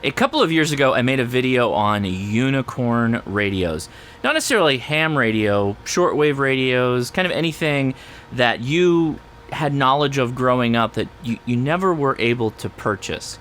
A couple of years ago, I made a video on unicorn radios. Not necessarily ham radio, shortwave radios, kind of anything that you had knowledge of growing up that you never were able to purchase.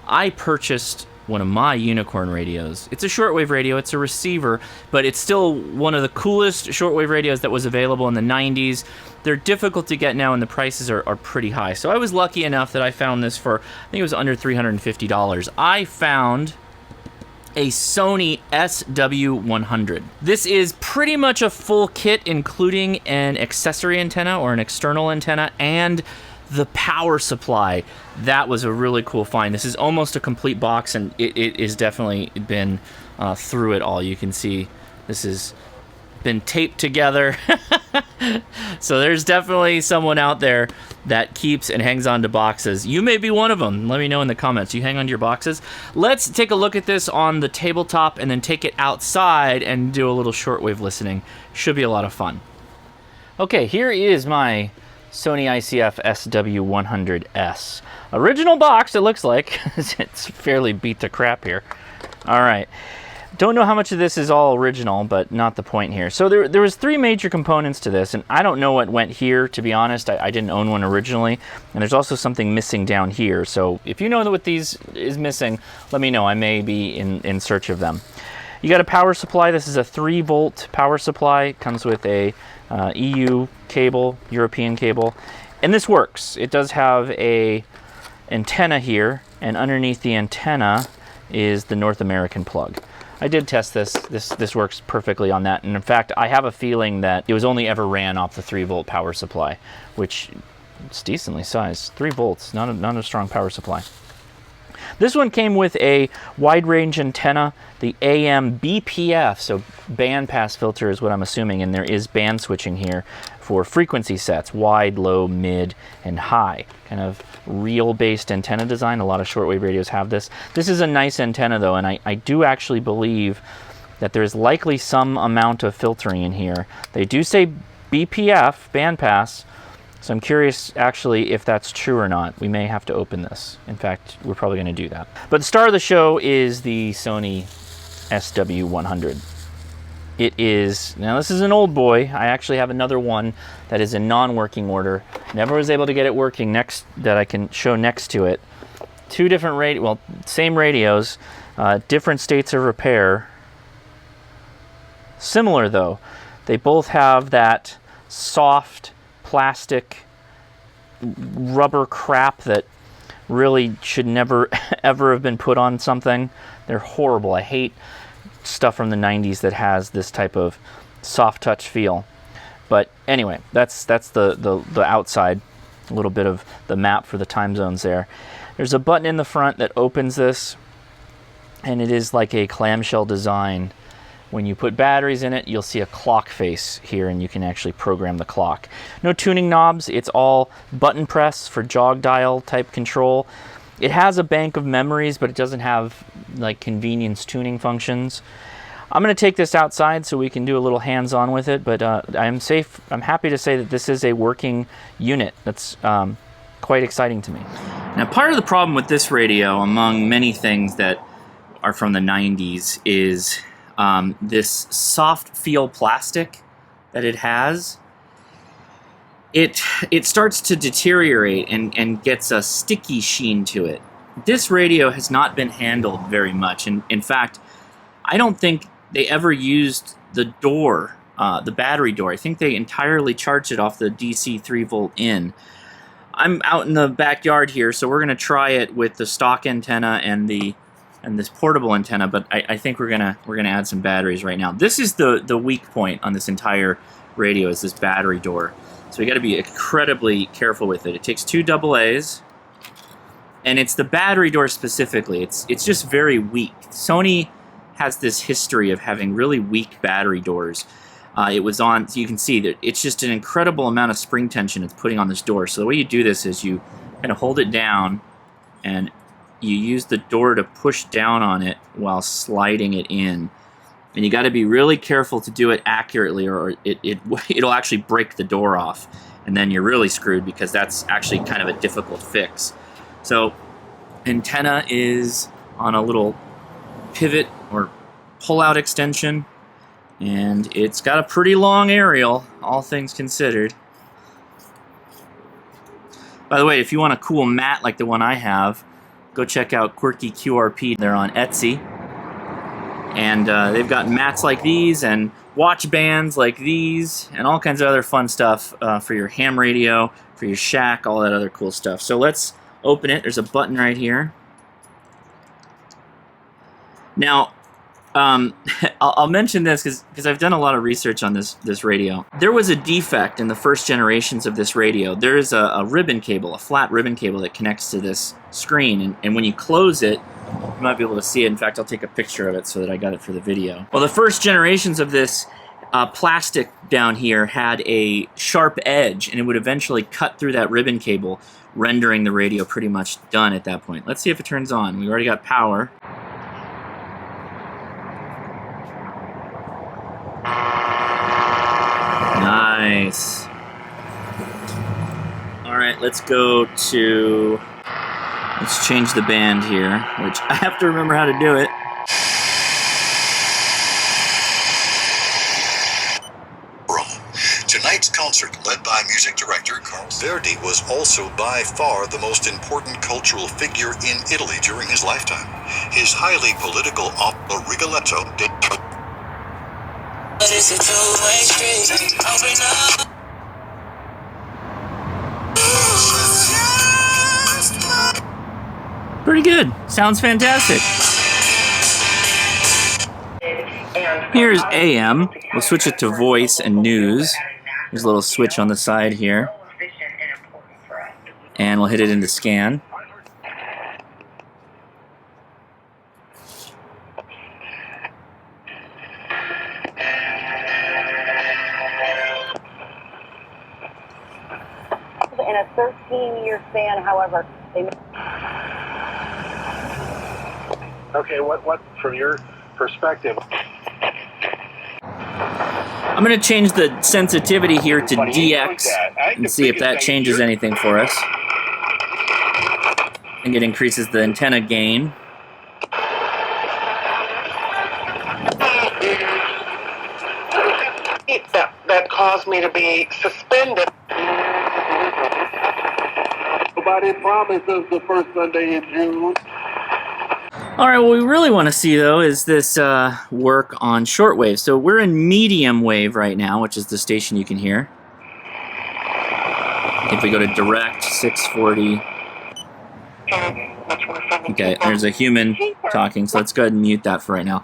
I purchased one of my unicorn radios. It's a shortwave radio, it's a receiver, but it's still one of the coolest shortwave radios that was available in the 90s. They're difficult to get now and the prices are pretty high. So I was lucky enough that I found this for, I think it was under $350. I found a Sony SW-100. This is pretty much a full kit, including an accessory antenna or an external antenna and the power supply. That was a really cool find. This is almost a complete box, and it has definitely been through it all. You can see this has been taped together. So there's definitely someone out there that keeps and hangs on to boxes. You may be one of them. Let me know in the comments. You hang on to your boxes? Let's take a look at this on the tabletop and then take it outside and do a little shortwave listening. Should be a lot of fun. Okay, here is my Sony ICF-SW-100S. Original box, it looks like. It's fairly beat to crap here. All right. Don't know how much of this is all original, but not the point here. So there was three major components to this, and I don't know what went here, to be honest. I didn't own one originally, and there's also something missing down here. So if you know what these is missing, let me know. I may be in search of them. You got a power supply. This is a 3-volt power supply. It comes with a EU cable, European cable, and this works. It does have a antenna here, and underneath the antenna is the North American plug. I did test this. This works perfectly on that, and in fact, I have a feeling that it was only ever ran off the 3-volt power supply, which is decently sized. 3 volts, not a strong power supply. This one came with a wide range antenna, the AM BPF, so bandpass filter is what I'm assuming, and there is band switching here for frequency sets, wide, low, mid, and high. Kind of reel-based antenna design. A lot of shortwave radios have this. This is a nice antenna though, and I do actually believe that there's likely some amount of filtering in here. They do say BPF, bandpass, so I'm curious actually if that's true or not. We may have to open this. In fact, we're probably going to do that. But the star of the show is the Sony SW-100. It is, now this is an old boy. I actually have another one that is in non-working order. Never was able to get it working next, that I can show next to it. Two different same radios, different states of repair. Similar though. They both have that soft plastic rubber crap that really should never ever have been put on something. They're horrible. I hate stuff from the 90s that has this type of soft touch feel. But anyway, that's the outside, a little bit of the map for the time zones there. There's a button in the front that opens this, and it is like a clamshell design. When you put batteries in it, you'll see a clock face here, and you can actually program the clock. No tuning knobs. It's all button press for jog dial type control. It has a bank of memories, but it doesn't have like convenience tuning functions. I'm going to take this outside so we can do a little hands-on with it, but I'm happy to say that this is a working unit. That's quite exciting to me. Now, part of the problem with this radio, among many things that are from the 90s, is this soft feel plastic that it has. It starts to deteriorate and gets a sticky sheen to it. This radio has not been handled very much, and in fact, I don't think they ever used the door, the battery door. I think they entirely charged it off the DC 3-volt in. I'm out in the backyard here, so we're going to try it with the stock antenna and this portable antenna, but I think we're gonna add some batteries right now. This is the weak point on this entire radio, is this battery door. So we got to be incredibly careful with it. It takes 2 AA's, and it's the battery door specifically. It's just very weak. Sony has this history of having really weak battery doors. It was on, so you can see that it's just an incredible amount of spring tension it's putting on this door. So the way you do this is you kind of hold it down, and you use the door to push down on it while sliding it in. And you got to be really careful to do it accurately, or it'll actually break the door off, and then you're really screwed, because that's actually kind of a difficult fix. So antenna is on a little pivot or pull-out extension, and it's got a pretty long aerial, all things considered. By the way, if you want a cool mat like the one I have, go check out Quirky QRP. They're on Etsy. And they've got mats like these and watch bands like these and all kinds of other fun stuff for your ham radio, for your shack, all that other cool stuff. So let's open it. There's a button right here. Now, I'll mention this because I've done a lot of research on this radio. There was a defect in the first generations of this radio. There is a ribbon cable, a flat ribbon cable that connects to this screen, and when you close it, you might be able to see it. In fact, I'll take a picture of it so that I got it for the video. Well, the first generations of this plastic down here had a sharp edge, and it would eventually cut through that ribbon cable, rendering the radio pretty much done at that point. Let's see if it turns on. We've already got power. Nice. All right, let's change the band here, which I have to remember how to do it. Tonight's concert, led by music director Carl Verdi, was also by far the most important cultural figure in Italy during his lifetime. His highly political opera Rigoletto Pretty good. Sounds fantastic. Here's AM. We'll switch it to voice and news. There's a little switch on the side here. And we'll hit it into scan. In a 13-year span, however, they... Okay, what from your perspective? I'm going to change the sensitivity here to DX and see if that changes anything for us. I think it increases the antenna gain. That caused me to be suspended. Nobody promises the first Sunday in June. All right, what we really want to see, though, is this work on shortwave. So we're in medium wave right now, which is the station you can hear. If we go to direct, 640. Okay, there's a human talking, so let's go ahead and mute that for right now.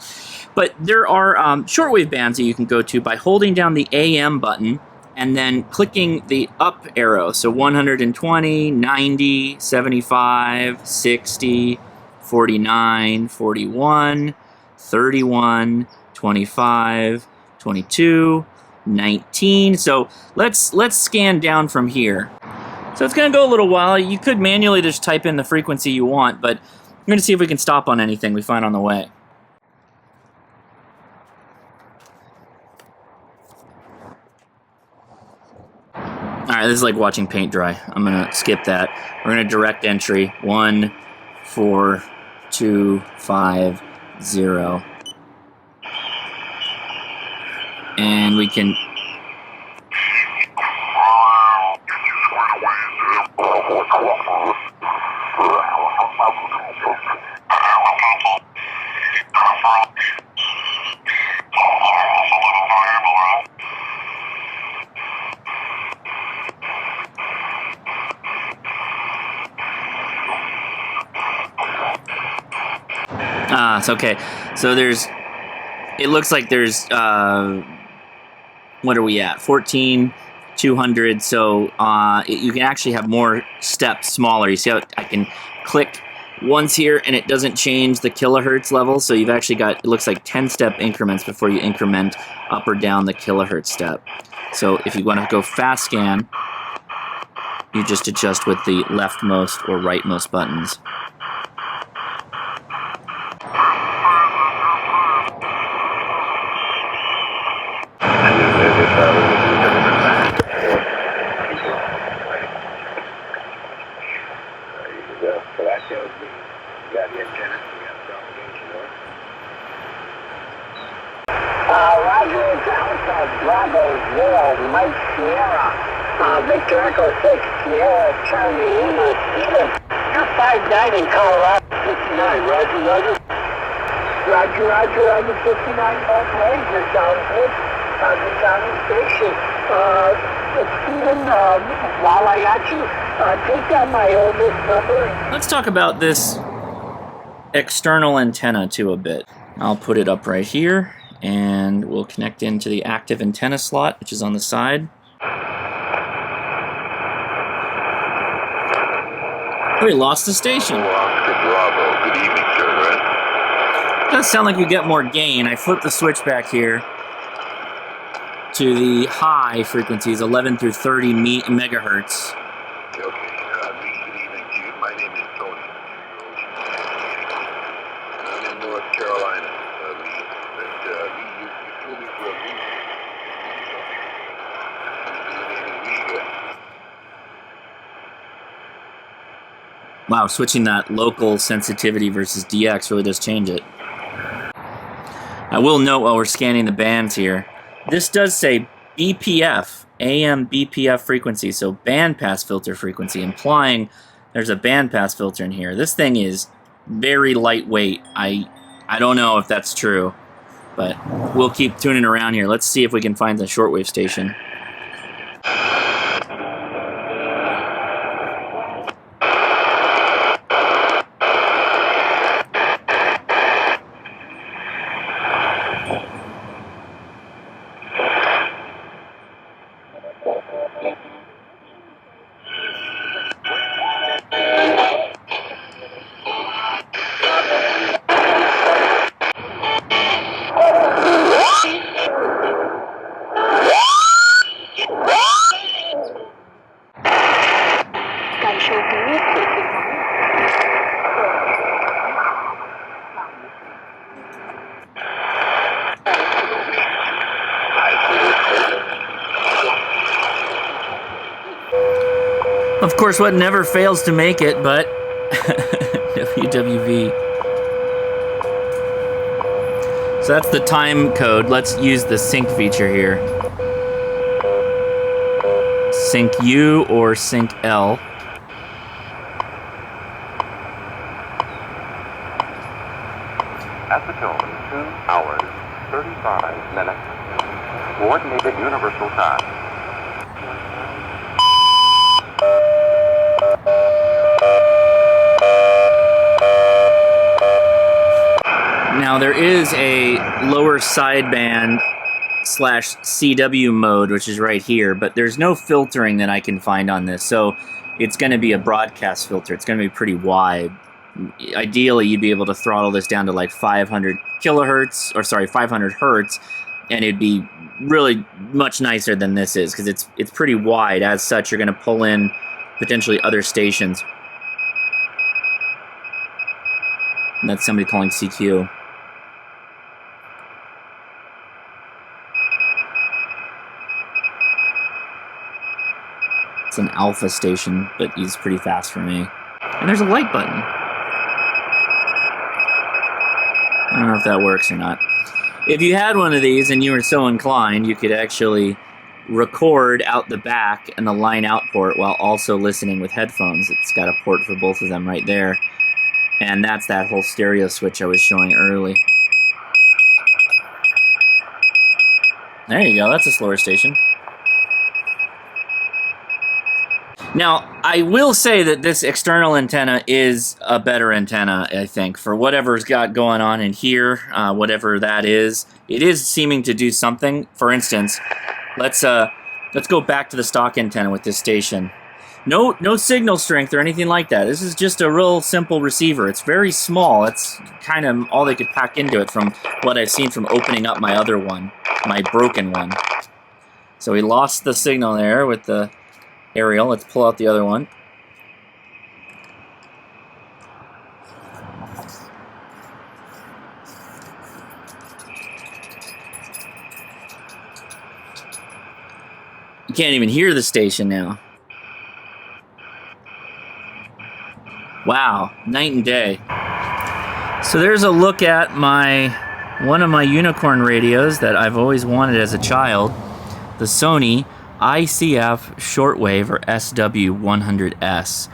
But there are shortwave bands that you can go to by holding down the AM button and then clicking the up arrow. So 120, 90, 75, 60, 49, 41, 31, 25, 22, 19. So let's scan down from here. So it's going to go a little while. You could manually just type in the frequency you want, but I'm going to see if we can stop on anything we find on the way. All right, this is like watching paint dry. I'm going to skip that. We're going to direct entry 1, 4, 2, 5, 0. And we can... it's okay. So there's, it looks like there's, what are we at? 14,200. So you can actually have more steps smaller. You see how I can click once here and it doesn't change the kilohertz level. So you've actually got, it looks like 10-step increments before you increment up or down the kilohertz step. So if you want to go fast scan, you just adjust with the leftmost or rightmost buttons. Bravo, Wall, Mike Sierra, Victor Echo 6, Sierra, Charlie Lima, Steven. You're 5-9 in Colorado, 59, Roger, Roger. Roger, 59, both ways, you're down good. You're down the station. Steven, while I got you, take down my oldest number. Let's talk about this external antenna too a bit. I'll put it up right here, and we'll connect into the active antenna slot, which is on the side. Oh, we lost the station. Bravo. Good evening, sir. It does sound like we get more gain. I flipped the switch back here to the high frequencies, 11 through 30 megahertz. Okay. Good evening to you. My name is Tony. I'm in North Carolina. You flew me for a reason. Wow, switching that local sensitivity versus DX really does change it. I will note while we're scanning the bands here, this does say BPF, AM BPF frequency, so bandpass filter frequency, implying there's a bandpass filter in here. This thing is very lightweight. I don't know if that's true, but we'll keep tuning around here. Let's see if we can find the shortwave station. Of course, what never fails to make it, but WWV. So that's the time code. Let's use the sync feature here. Sync U or sync L. At the tone, 2 hours, 35 minutes. Coordinated Universal Time. Now there is a lower sideband / CW mode, which is right here, but there's no filtering that I can find on this, so it's going to be a broadcast filter. It's going to be pretty wide. Ideally, you'd be able to throttle this down to like 500 kilohertz, or sorry, 500 hertz, and it'd be really much nicer than this is, because it's pretty wide. As such, you're going to pull in potentially other stations. And that's somebody calling CQ. It's an alpha station, but he's pretty fast for me. And there's a light button. I don't know if that works or not. If you had one of these and you were so inclined, you could actually record out the back and the line out port while also listening with headphones. It's got a port for both of them right there. And that's that whole stereo switch I was showing early. There you go, that's a slower station. Now, I will say that this external antenna is a better antenna, I think, for whatever's got going on in here, whatever that is. It is seeming to do something. For instance, let's go back to the stock antenna with this station. No signal strength or anything like that. This is just a real simple receiver. It's very small. It's kind of all they could pack into it from what I've seen from opening up my other one, my broken one. So we lost the signal there with the aerial. Let's pull out the other one. You can't even hear the station now. Wow, night and day. So there's a look at my one of my unicorn radios that I've always wanted as a child, the Sony ICF shortwave or SW-100S.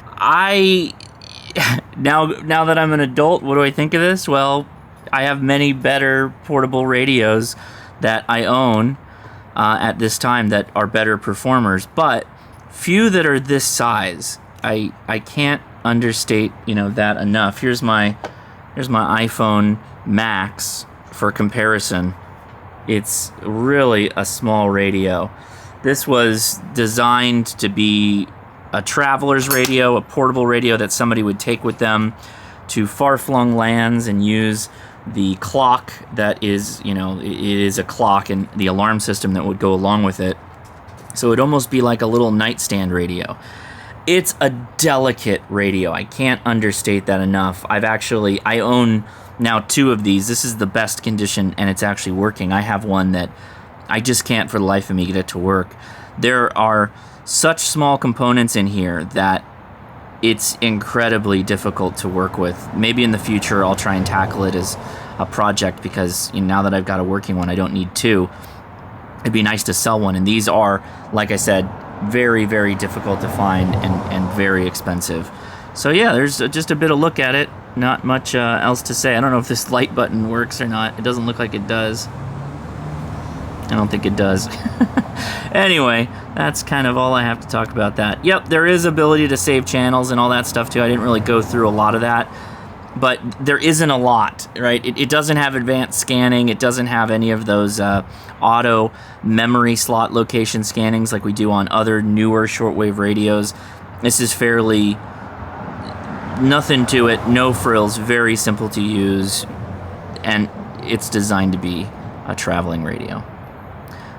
Now that I'm an adult, what do I think of this? Well, I have many better portable radios that I own at this time that are better performers, but few that are this size. I can't understate that enough. Here's my iPhone Max for comparison. It's really a small radio. This was designed to be a traveler's radio, a portable radio that somebody would take with them to far-flung lands and use the clock that is, it is a clock and the alarm system that would go along with it. So it'd almost be like a little nightstand radio. It's a delicate radio. I can't understate that enough. I own now 2 of these. This is the best condition and it's actually working. I have one that I just can't for the life of me get it to work. There are such small components in here that it's incredibly difficult to work with. Maybe in the future I'll try and tackle it as a project because now that I've got a working one, I don't need 2. It'd be nice to sell one, and these are, like I said, very, very difficult to find and very expensive. So yeah, there's just a bit of look at it. Not much else to say. I don't know if this light button works or not. It doesn't look like it does. I don't think it does. Anyway, that's kind of all I have to talk about that. Yep, there is ability to save channels and all that stuff too. I didn't really go through a lot of that, but there isn't a lot, right? It doesn't have advanced scanning. It doesn't have any of those auto memory slot location scannings like we do on other newer shortwave radios. This is fairly nothing to it, no frills, very simple to use, and it's designed to be a traveling radio.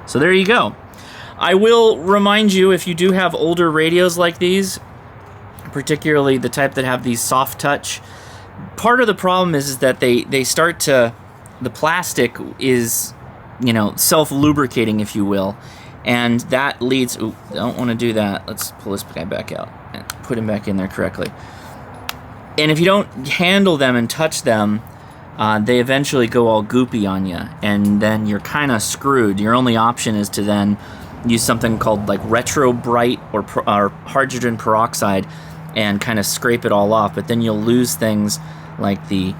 So there you go. I will remind you, if you do have older radios like these, particularly the type that have these soft touch, part of the problem is that they start to, the plastic is, self-lubricating, if you will, and that leads, I don't want to do that. Let's pull this guy back out and put him back in there correctly. And if you don't handle them and touch them, they eventually go all goopy on you, and then you're kind of screwed. Your only option is to then use something called like retro bright or hydrogen peroxide and kind of scrape it all off, but then you'll lose things like the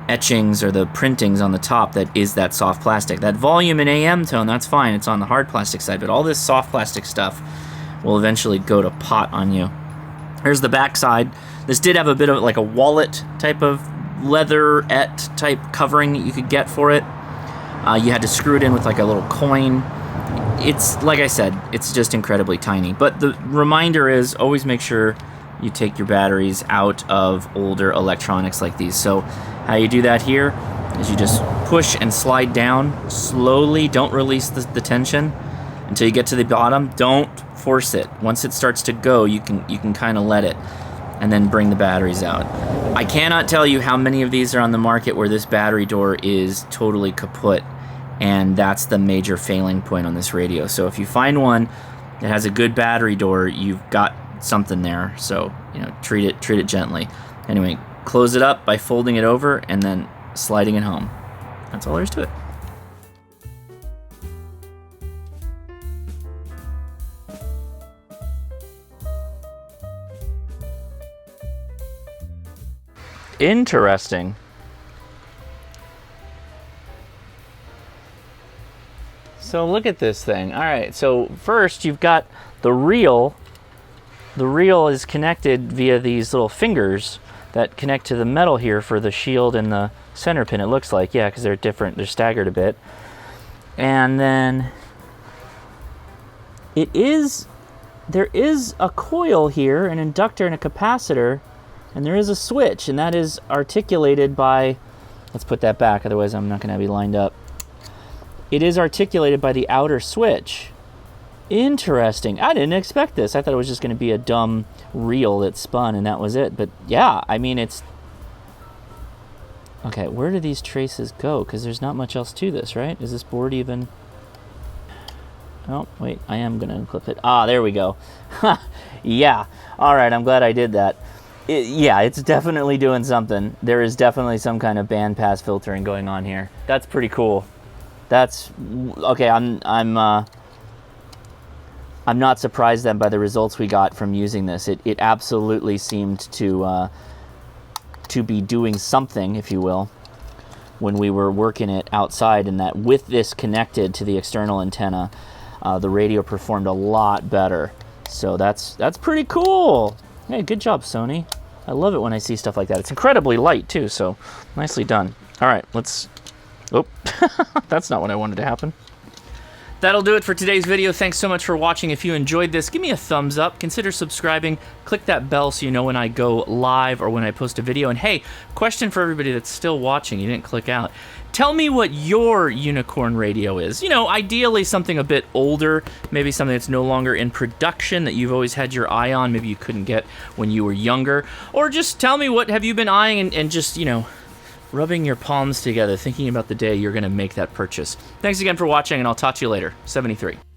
etchings or the printings on the top that is that soft plastic. That volume and AM tone, that's fine, it's on the hard plastic side, but all this soft plastic stuff will eventually go to pot on you. Here's the back side. This did have a bit of like a wallet type of leatherette type covering that you could get for it. You had to screw it in with like a little coin. It's, like I said, it's just incredibly tiny. But the reminder is always make sure you take your batteries out of older electronics like these. So how you do that here is you just push and slide down slowly. Don't release the tension until you get to the bottom. Don't force it. Once it starts to go, you can kind of let it and then bring the batteries out. I cannot tell you how many of these are on the market where this battery door is totally kaput, and that's the major failing point on this radio. So if you find one that has a good battery door, you've got something there. So treat it gently. Anyway, close it up by folding it over and then sliding it home. That's all there is to it. Interesting. So look at this thing. All right, so first you've got the reel. The reel is connected via these little fingers that connect to the metal here for the shield and the center pin, it looks like. Yeah, because they're different, they're staggered a bit. And then there is a coil here, an inductor and a capacitor, and there is a switch, and that is articulated by, let's put that back, otherwise I'm not going to be lined up. It is articulated by the outer switch. Interesting. I didn't expect this. I thought it was just going to be a dumb reel that spun and that was it. But yeah, I mean, it's... Okay, where do these traces go? Because there's not much else to this, right? Is this board even... Oh, wait, I am going to unclip it. Ah, there we go. Yeah. All right, I'm glad I did that. Yeah, it's definitely doing something. There is definitely some kind of bandpass filtering going on here. That's pretty cool. That's okay. I'm not surprised then by the results we got from using this. It absolutely seemed to be doing something, if you will, when we were working it outside, and that with this connected to the external antenna, the radio performed a lot better. So that's pretty cool. Hey, good job, Sony. I love it when I see stuff like that. It's incredibly light too, so nicely done. All right, let's... Oh, that's not what I wanted to happen. That'll do it for today's video. Thanks so much for watching. If you enjoyed this, give me a thumbs up. Consider subscribing. Click that bell so you know when I go live or when I post a video. And hey, question for everybody that's still watching. You didn't click out. Tell me what your unicorn radio is. You know, ideally something a bit older, maybe something that's no longer in production that you've always had your eye on, maybe you couldn't get when you were younger. Or just tell me what have you been eyeing and just, you know, rubbing your palms together, thinking about the day you're going to make that purchase. Thanks again for watching, and I'll talk to you later. 73.